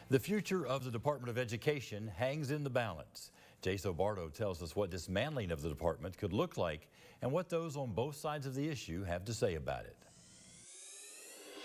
The future of the Department of Education hangs in the balance. Jaso Bardo tells us what dismantling of the department could look like and what those on both sides of the issue have to say about it.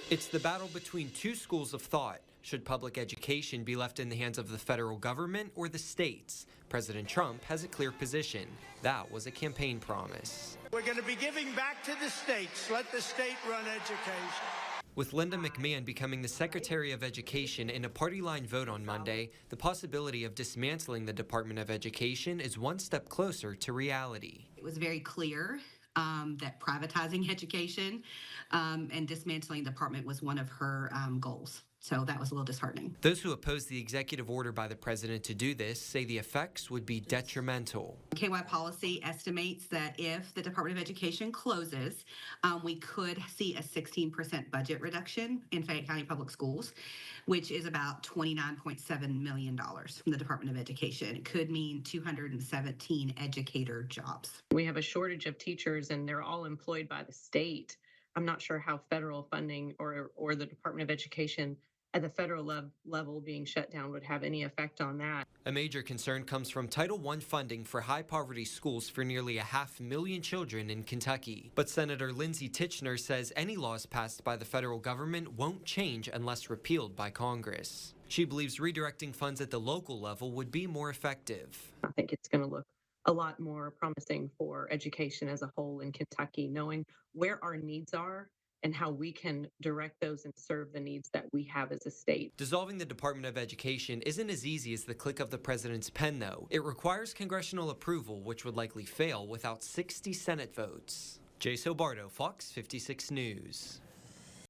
It's the battle between two schools of thought. Should public education be left in the hands of the federal government or the states? President Trump has a clear position. That was a campaign promise. We're going to be giving back to the states. Let the state run education. With Linda McMahon becoming the Secretary of Education in a party line vote on Monday, the possibility of dismantling the Department of Education is one step closer to reality. It was very clear that privatizing education and dismantling the department was one of her goals. So that was a little disheartening. Those who oppose the executive order by the president to do this say the effects would be detrimental. KY policy estimates that if the Department of Education closes, we could see a 16% budget reduction in Fayette County Public Schools, which is about $29.7 million from the Department of Education. It could mean 217 educator jobs. We have a shortage of teachers and they're all employed by the state. I'm not sure how federal funding or the Department of Education at the federal level being shut down would have any effect on that. A major concern comes from Title I funding for high-poverty schools for nearly 500,000 children in Kentucky. But Senator Lindsey Titchener says any laws passed by the federal government won't change unless repealed by Congress. She believes redirecting funds at the local level would be more effective. I think it's going to look a lot more promising for education as a whole in Kentucky, knowing where our needs are and how we can direct those and serve the needs that we have as a state. Dissolving the Department of Education isn't as easy as the click of the president's pen, though. It requires congressional approval, which would likely fail without 60 Senate votes. Jaso Bardo, Fox 56 News.